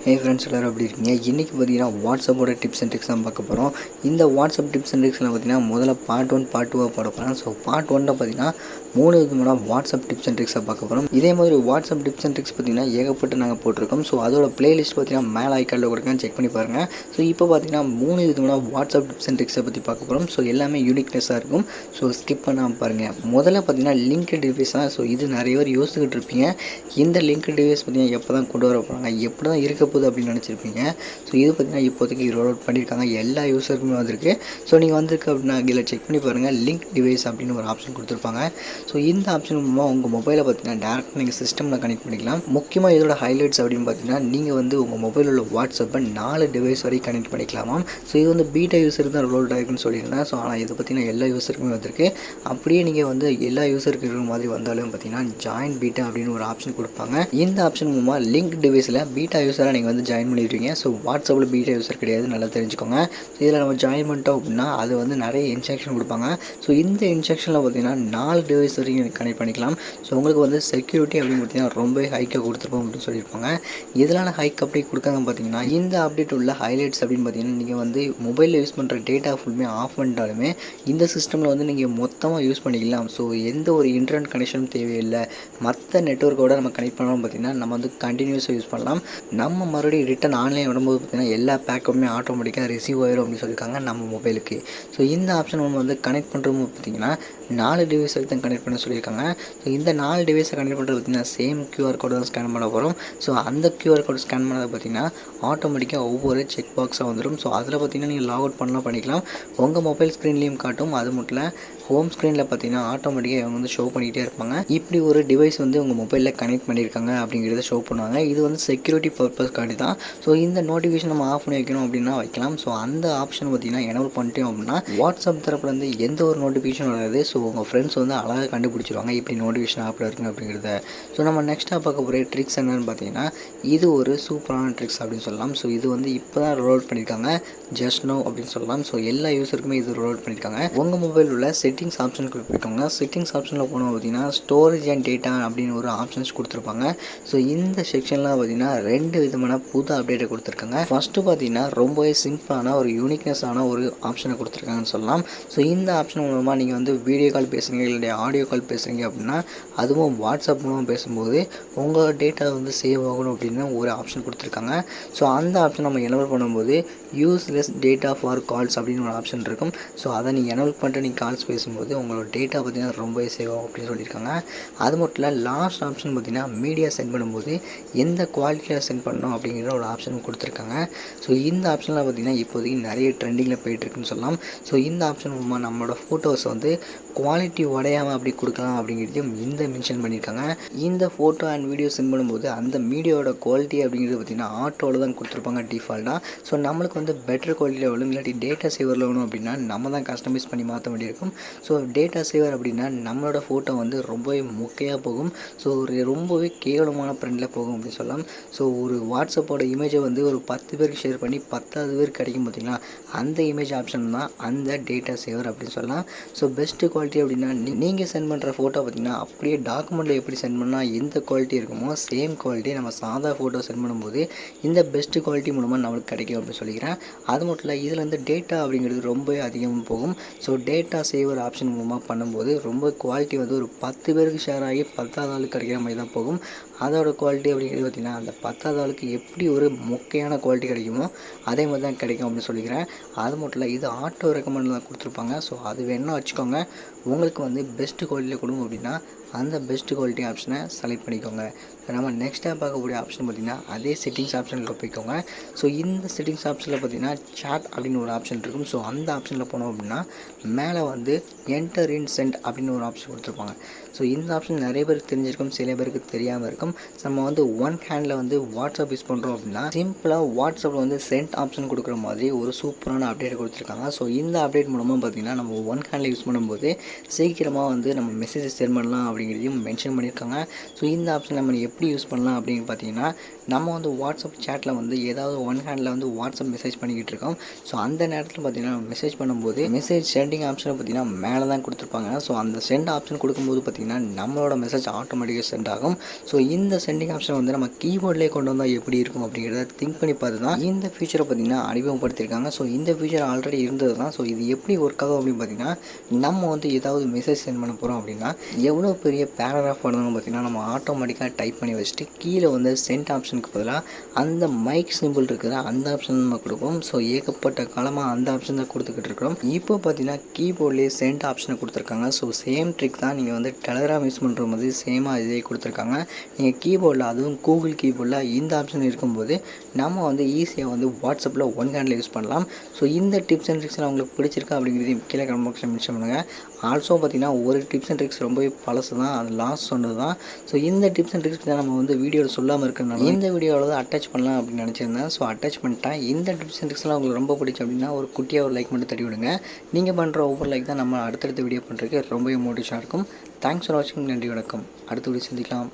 Hey friends எல்லோரும் எப்படி இருக்கீங்க? இன்றைக்கி பார்த்தீங்கன்னா வாட்ஸ்அப்போட டிப்ஸ் அண்ட் ட்ரிக்ஸ் தான் பார்க்க போகிறோம். இந்த வாட்ஸ்அப் டிப்ஸ் அண்ட் ட்ரிக்ஸில் பார்த்தீங்கன்னா முதல்ல பார்ட் 1 பார்ட் 2 போட போகிறேன். ஸோ பார்ட் 1ல் பார்த்தீங்கன்னா 3 விதமான வாட்ஸ்அப் டிப்ஸ் அண்ட் ட்ரிக்ஸை பார்க்க போகிறோம். இதே மாதிரி வாட்ஸ்அப் டிப்ஸ் அண்ட் ட்ரிக்ஸ் பார்த்தீங்கன்னா ஏகப்பட்டு நாங்கள் போட்டிருக்கோம். ஸோ அதோட பிளேலிஸ்ட் பார்த்தீங்கன்னா மேலே ஐக்கானில் கொடுக்க செக் பண்ணி பாருங்கள். ஸோ இப்போ பார்த்தீங்கன்னா 3 விதமான வாட்ஸ்அப் டிப்ஸ் அண்ட் ட்ரிக்ஸை பற்றி பார்க்க போகிறோம். ஸோ எல்லாமே யூனிக்னஸாக இருக்கும். ஸோ ஸ்கிப் பண்ணாமல் பாருங்கள். முதல்ல பார்த்தீங்கன்னா லிங்க் டிவைஸ் தான். ஸோ இது நிறைய பேர் யோசிச்சுக்கிட்டு இருப்பீங்க. இந்த லிங்க் டிவைஸ் பார்த்தீங்கன்னா எப்போ தான் கொண்டு வர போகிறாங்க, எப்படி தான் இருக்க போகுது அப்படின்னு நினச்சிருப்பீங்க. ஸோ இது பார்த்தீங்கன்னா இப்போதைக்கு ரோல் அவுட் பண்ணியிருக்காங்க. எல்லா யூஸருக்குமே வந்திருக்கு. ஸோ நீங்கள் வந்திருக்கு அப்படின்னா கீழே செக் பண்ணி பாருங்கள். லிங்க் டிவைஸ் அப்படின்னு ஒரு ஆப்ஷன் கொடுத்துருப்பாங்க. ஸோ இந்த ஆப்ஷன் மூலமாக உங்கள் மொபைலை பார்த்தீங்கன்னா டேரெக்டாக நீங்கள் சிஸ்டமில் கனெக்ட் பண்ணிக்கலாம். முக்கியமாக இதோட ஹைலைட்ஸ் அப்படின்னு பார்த்தீங்கன்னா நீங்கள் வந்து உங்கள் மொபைலில் உள்ள வாட்ஸ்அப்பை 4 டிவைஸ் வரைக்கும் கனெக்ட் பண்ணிக்கலாமா. ஸோ இது வந்து பீட்டா யூஸருக்கு தான் ரோல் அவுட் ஆகிருக்குன்னு சொல்லியிருந்தேன். ஸோ ஆனால் இதை பார்த்தீங்கன்னா எல்லா யூஸருக்குமே வந்திருக்கு. அப்படியே நீங்கள் வந்து எல்லா யூஸருக்கு இருக்கிற மாதிரி வந்தாலும் பார்த்தீங்கன்னா ஜாயின் பீட்டா அப்படின்னு ஒரு ஆப்ஷன் கொடுப்பாங்க. இந்த ஆப்ஷன் மூலமாக லிங்க் டிவைஸில் பீட்டா யூஸராக நீங்கள் வந்து ஜாயின் பண்ணிடுவீங்க. ஸோ வாட்ஸ்அப்பில் பீட்டா யூஸர் கிடையாது, நல்லா தெரிஞ்சுக்கோங்க. ஸோ இதில் நம்ம ஜாயின் பண்ணிட்டோம் அப்படின்னா அது வந்து நிறைய இன்ஸ்ட்ரக்ஷன் கொடுப்பாங்க. ஸோ இந்த இன்ஸ்ட்ரக்ஷனில் பார்த்தீங்கன்னா 4 டிவைஸ் வரைக்கும் கனெக்ட் பண்ணிக்கலாம். ஸோ உங்களுக்கு வந்து செக்யூரிட்டி அப்படின்னு பார்த்தீங்கன்னா ரொம்ப ஹைக்காக கொடுத்துருப்போம் அப்படின்னு சொல்லியிருப்பாங்க. இதனால் ஹைக் அப்டேட் கொடுக்காங்க பார்த்தீங்கன்னா இந்த அப்டேட் உள்ள ஹைலைட்ஸ் அப்படின்னு பார்த்தீங்கன்னா நீங்கள் வந்து மொபைலில் யூஸ் பண்ணுற டேட்டா ஃபுல்லுமே ஆஃப் பண்ணிட்டாலுமே இந்த சிஸ்டமில் வந்து நீங்கள் மொத்தமாக யூஸ் பண்ணிக்கலாம். ஸோ எந்த ஒரு இன்டர்நெட் கனெக்ஷனும் தேவையில்லை. மற்ற நெட்வொர்க்கோட நம்ம கனெக்ட் பண்ணோம் பார்த்தீங்கன்னா நம்ம வந்து கண்டினியூஸாக யூஸ் பண்ணலாம். நம்ம மறுபடியும் ரிட்டன் ஆன்லைன் விடும்போது பார்த்தீங்கன்னா எல்லா பேக்கப்புமே ஆட்டோமேட்டிக்காக ரிசீவ் ஆயிரும் அப்படின்னு சொல்லியிருக்காங்க நம்ம மொபைலுக்கு. ஸோ இந்த ஆப்ஷன் நம்ம வந்து கனெக்ட் பண்ணுறோம் பார்த்தீங்கன்னா 4 டிவைஸ் வரைக்கும் தான் கனெக்ட் பண்ண சொல்லியிருக்காங்க. ஸோ இந்த 4 டிவைஸை கனெக்ட் பண்ணுறது பார்த்தீங்கன்னா சேம் QR கோடு தான் ஸ்கேன் பண்ண போகிறோம். ஸோ அந்த QR கோடு ஸ்கேன் பண்ணதை பார்த்தீங்கன்னா ஆட்டோமேட்டிக்காக ஒவ்வொரு செக் பாக்ஸாக வந்துடும். ஸோ அதில் பார்த்தீங்கன்னா நீங்கள் லாக் அவுட் பண்ணலாம் பண்ணிக்கலாம். உங்கள் மொபைல் ஸ்க்ரீன்லேயும் காட்டும். அது மட்டும் இல்லை ஹோம் ஸ்க்ரீனில் பார்த்தீங்கன்னா ஆட்டோமேட்டிக்காக இவங்க வந்து ஷோ பண்ணிக்கிட்டே இருப்பாங்க. இப்படி ஒரு டிவைஸ் வந்து உங்கள் மொபைலில் கனெக்ட் பண்ணியிருக்காங்க அப்படிங்கிறத ஷோ பண்ணுவாங்க. இது வந்து செக்யூரிட்டி பர்பஸ்க்காண்டி தான். ஸோ இந்த நோட்டிஃபிகேஷன் நம்ம ஆஃப் பண்ணி வைக்கணும் அப்படின்னா வைக்கலாம். ஸோ அந்த ஆப்ஷன் பார்த்தீங்கன்னா எனேபிள் பண்ணிட்டோம் அப்படின்னா வாட்ஸ்அப் தரப்புலேருந்து எந்த ஒரு நோட்டிஃபிகேஷன் வராது. ஸோ உங்கள் ஃப்ரெண்ட்ஸ் வந்து அழகாக கண்டுபிடிச்சிருவாங்க இப்படி நோட்டிஃபிகேஷன் ஆப்பில் இருக்குங்க அப்படிங்கிறத. ஸோ நம்ம நெக்ஸ்ட்டாக பார்க்க போகிற ட்ரிக்ஸ் என்னென்னு பார்த்தீங்கன்னா இது ஒரு சூப்பரான ட்ரிக்ஸ் அப்படின்னு சொல்லலாம். ஸோ இது வந்து இப்போ தான் ரோல் அவுட் பண்ணியிருக்காங்க, ஜஸ்ட் நோ அப்படின்னு சொல்லலாம். ஸோ எல்லா யூஸருக்குமே இது ரோல் அவுட் பண்ணியிருக்காங்க. உங்கள் மொபைல் உள்ள செட்டிங்ஸ் ஆப்ஷன் கொடுத்துருக்காங்க. செட்டிங்ஸ் ஆப்ஷனில் போனோம் பார்த்தீங்கன்னா ஸ்டோரேஜ் அண்ட் டேட்டா அப்படின்னு ஒரு ஆப்ஷன்ஸ் கொடுத்துருப்பாங்க. ஸோ இந்த செக்ஷன்லாம் பார்த்தீங்கன்னா 2 விதமான புது அப்டேட்டை கொடுத்துருக்காங்க. ஃபஸ்ட்டு பார்த்தீங்கன்னா ரொம்பவே சிம்பிளான ஒரு யூனிக்னஸான ஒரு ஆப்ஷனை கொடுத்துருக்காங்கன்னு சொல்லலாம். ஸோ இந்த ஆப்ஷன் மூலமாக நீங்கள் வந்து வீடியோ கால் பேசுகிறீங்க இல்லை ஆடியோ கால் பேசுகிறீங்க அப்படின்னா அதுவும் வாட்ஸ்அப் மூலமாக பேசும்போது உங்கள் டேட்டா வந்து சேவ் ஆகணும் அப்படின்னு ஒரு ஆப்ஷன் கொடுத்துருக்காங்க. ஸோ அந்த ஆப்ஷன் நம்ம எனேபிள் பண்ணும்போது யூஸ்லெஸ் டேட்டா ஃபார் கால்ஸ் அப்படின்னு ஒரு ஆப்ஷன் இருக்கும். ஸோ அதை நீங்கள் எனேபிள் பண்ணிட்டு நீங்கள் கால்ஸ் பேசும்போது உங்களோட டேட்டா பார்த்தீங்கன்னா ரொம்பவே சேவ் ஆகும் அப்படின்னு சொல்லியிருக்காங்க. அது மட்டும் இல்லை லாஸ்ட் ஆப்ஷன் பார்த்தீங்கன்னா மீடியா சென்ட் பண்ணும்போது எந்த குவாலிட்டியில் சென்ட் பண்ணணும் அப்படிங்கிற ஒரு ஆப்ஷன் கொடுத்துருக்காங்க. ஸோ இந்த ஆப்ஷனில் பார்த்தீங்கன்னா இப்போதைக்கு நிறைய ட்ரெண்டிங்கில் போயிட்டுருக்குன்னு சொல்லலாம். ஸோ இந்த ஆப்ஷன் மூலமாக நம்மளோட ஃபோட்டோஸ் வந்து குவாலிட்டி உடையாமல் அப்படி கொடுக்கலாம் அப்படிங்கிறதையும் இந்த மென்ஷன் பண்ணியிருக்காங்க. இந்த ஃபோட்டோ அண்ட் வீடியோ சென்ட் பண்ணும்போது அந்த மீடியாவோட குவாலிட்டி அப்படிங்கிறது பார்த்திங்கன்னா ஆட்டோவில் தான் கொடுத்துருப்பாங்க டிஃபால்ட்டாக. ஸோ நம்மளுக்கு வந்து பெட்டர் குவாலிட்டியில் வேணும் இல்லாட்டி டேட்டா சேவரில் வேணும் அப்படின்னா நம்ம தான் கஸ்டமைஸ் பண்ணி மாற்ற வேண்டியிருக்கும். ஸோ டேட்டா சேவர் அப்படின்னா நம்மளோட ஃபோட்டோ வந்து ரொம்பவே மொக்கையாக போகும். ஸோ ஒரு ரொம்பவே கேவலமான ப்ரிண்டில் போகும் அப்படின்னு சொல்லலாம். ஸோ ஒரு வாட்ஸ்அப்போட இமேஜை வந்து ஒரு 10 பேருக்கு ஷேர் பண்ணி 10வது பேருக்கு கிடைக்கும் பார்த்திங்களா, அந்த இமேஜ் ஆப்ஷன் தான் அந்த டேட்டா சேவர் அப்படின்னு சொல்லலாம். ஸோ பெஸ்ட்டு குவாலிட்டி அப்படின்னா நீங்கள் சென்ட் பண்ணுற ஃபோட்டோ பார்த்திங்கன்னா அப்படியே டாக்குமெண்ட்டில் எப்படி சென்ட் பண்ணால் எந்த குவாலிட்டி இருக்குமோ சேம் குவாலிட்டி நம்ம சாதா ஃபோட்டோ சென்ட் பண்ணும்போது இந்த பெஸ்ட்டு குவாலிட்டி மூலமாக நம்மளுக்கு கிடைக்கும் அப்படின்னு சொல்லிக்கிறேன். அது மட்டும் இல்லை இதில் வந்து டேட்டா அப்படிங்கிறது ரொம்பவே அதிகமாக போகும். ஸோ டேட்டா சேவர் ஆப்ஷன் மூலமாக பண்ணும்போது ரொம்ப குவாலிட்டி வந்து ஒரு 10 பேருக்கு ஷேர் ஆகி 10வது ஆளுக்கு கிடைக்கிற மாதிரி தான் போகும். அதோட குவாலிட்டி அப்படிங்கிறது பார்த்திங்கன்னா அந்த 10வது ஆளுக்கு எப்படி ஒரு மொக்கையான குவாலிட்டி கிடைக்குமோ அதே மாதிரி தான் கிடைக்கும் அப்படின்னு சொல்லிக்கிறேன். அது மட்டும் இல்லை இது ஆட்டோ ரெக்கமெண்ட் தான் கொடுத்துருப்பாங்க. ஸோ அது வேணால் வச்சுக்கோங்க. உங்களுக்கு வந்து பெஸ்ட்டு குவாலிட்டியில் கொடுங்க அப்படின்னா அந்த பெஸ்ட் குவாலிட்டி ஆப்ஷனை செலக்ட் பண்ணிக்கோங்க. நம்ம நெக்ஸ்ட்டாக பார்க்கக்கூடிய ஆப்ஷன் பார்த்திங்கன்னா அதே செட்டிங்ஸ் ஆப்ஷனில் போய்க்கோங்க. ஸோ இந்த செட்டிங்ஸ் ஆப்ஷனில் பார்த்திங்கன்னா சாட் அப்படின்னு ஒரு ஆப்ஷன் இருக்கும். ஸோ அந்த ஆப்ஷனில் போனோம் அப்படின்னா மேலே வந்து என்டர் இன் சென்ட் அப்படின்னு ஒரு ஆப்ஷன் கொடுத்துருப்பாங்க. ஸோ இந்த ஆப்ஷன் நிறைய பேருக்கு தெரிஞ்சிருக்கும், சில பேருக்கு தெரியாமல் இருக்கும். நம்ம வந்து ஒன் ஹேண்டில் வந்து வாட்ஸ்அப் யூஸ் பண்ணுறோம் அப்படின்னா சிம்பிளாக வாட்ஸ்அப்பில் வந்து சென்ட் ஆப்ஷன் கொடுக்குற மாதிரி ஒரு சூப்பரான அப்டேட் கொடுத்துருக்காங்க. ஸோ இந்த அப்டேட் மூலமாக பார்த்திங்கன்னா நம்ம ஒன் ஹேண்டில் யூஸ் பண்ணும்போது சீக்கிரமாக வந்து நம்ம மெசேஜ் சென்ட் பண்ணலாம் அப்படிங்கிறதையும் மென்ஷன் பண்ணியிருக்காங்க. ஸோ இந்த ஆப்ஷன் நம்ம எப்படி எப்படி யூஸ் பண்ணலாம் அப்படின்னு பார்த்தீங்கன்னா, நம்ம வந்து வாட்ஸ்அப் சேட்டில் வந்து ஏதாவது ஒன் ஹேண்டில் வந்து வாட்ஸ்அப் மெசேஜ் பண்ணிக்கிட்டு இருக்கோம். ஸோ அந்த நேரத்தில் பார்த்தீங்கன்னா மெசேஜ் பண்ணும்போது மெசேஜ் சென்டிங் ஆப்ஷனை பார்த்தீங்கன்னா மேலே தான் கொடுத்துருப்பாங்க. ஸோ அந்த சென்ட் ஆப்ஷன் கொடுக்கும்போது பார்த்தீங்கன்னா நம்மளோட மெசேஜ் ஆட்டோமேட்டிக்காக சென்ட் ஆகும். ஸோ இந்த சென்டிங் ஆப்ஷன் வந்து நம்ம கீபோர்ட்லேயே கொண்டு வந்தால் எப்படி இருக்கும் அப்படிங்கிறத திங்க் பண்ணி பார்த்து தான் இந்த ஃபியூச்சரை பார்த்தீங்கன்னா அறிமுகப்படுத்தியிருக்காங்க. ஸோ இந்த ஃபியூச்சர் ஆல்ரெடி இருந்தது தான். ஸோ இது எப்படி ஒர்க் ஆகும் அப்படின்னு பார்த்தீங்கன்னா, நம்ம வந்து ஏதாவது மெசேஜ் சென்ட் பண்ண போகிறோம் அப்படின்னா எவ்வளோ பெரிய பேராகிராஃப் பண்ணணும் பார்த்தீங்கன்னா நம்ம ஆட்டோமேட்டிக்காக டைப் பண்ணி வச்சுட்டு கீழே வந்து சென்ட் ஆப்ஷனுக்கு பதிலாக அந்த மைக் சிம்பிள் இருக்குது அந்த ஆப்ஷன் நம்ம கொடுப்போம். ஸோ ஏகப்பட்ட காலமாக அந்த ஆப்ஷன் தான் கொடுத்துக்கிட்டு இருக்கிறோம். இப்போ பார்த்தீங்கன்னா கீபோர்ட்லேயே சென்ட் ஆப்ஷனை கொடுத்துருக்காங்க. ஸோ சேம் ட்ரிக் தான் நீங்கள் வந்து டெலகிராம் யூஸ் பண்ணுற மாதிரி சேமாக இதே கொடுத்துருக்காங்க. நீங்கள் கீபோர்டில் அதுவும் கூகுள் கீபோர்டில் இந்த ஆப்ஷன் இருக்கும்போது நம்ம வந்து ஈஸியாக வந்து வாட்ஸ்அப்பில் ஒன் ஹேண்டில் யூஸ் பண்ணலாம். ஸோ இந்த டிப்ஸ் அண்ட் ட்ரிக்ஸ்லாம் உங்களுக்கு பிடிச்சிருக்கா அப்படிங்கிறதையும் கீழே கமெண்ட் பாக்ஸில் மென்ஷன் பண்ணுங்கள். ஆல்சோ பார்த்தீங்கன்னா ஒரு டிப்ஸ் அண்ட் ட்ரிக்ஸ் ரொம்பவே பழசு தான், அது லாஸ்ட் சொன்னது தான். ஸோ இந்த டிப்ஸ் அண்ட் ட்ரிக்ஸ் தான் நம்ம வந்து வீடியோவில் சொல்லாமல் இருக்கிறனால இந்த வீடியோவில் தான் அட்டாச் பண்ணலாம் அப்படின்னு நினச்சிருந்தேன். ஸோ அட்டாச் பண்ணிட்டேன். இந்த டிப்ஸ் அண்ட் ட்ரிக்ஸ்லாம் உங்களுக்கு ரொம்ப பிடிச்சி அப்படின்னா ஒரு குட்டியாக ஒரு லைக் மட்டும் தட்டி விடுங்க. நீங்கள் பண்ணுற ஒவ்வொரு லைக் தான் நம்ம அடுத்தடுத்த வீடியோ பண்ணுறதுக்கு ரொம்பவே மோட்டிவேஷனாக இருக்கும். தேங்க்ஸ் ஃபார் வாட்சிங். நன்றி, வணக்கம். அடுத்த வீடியோ சந்திக்கலாம்.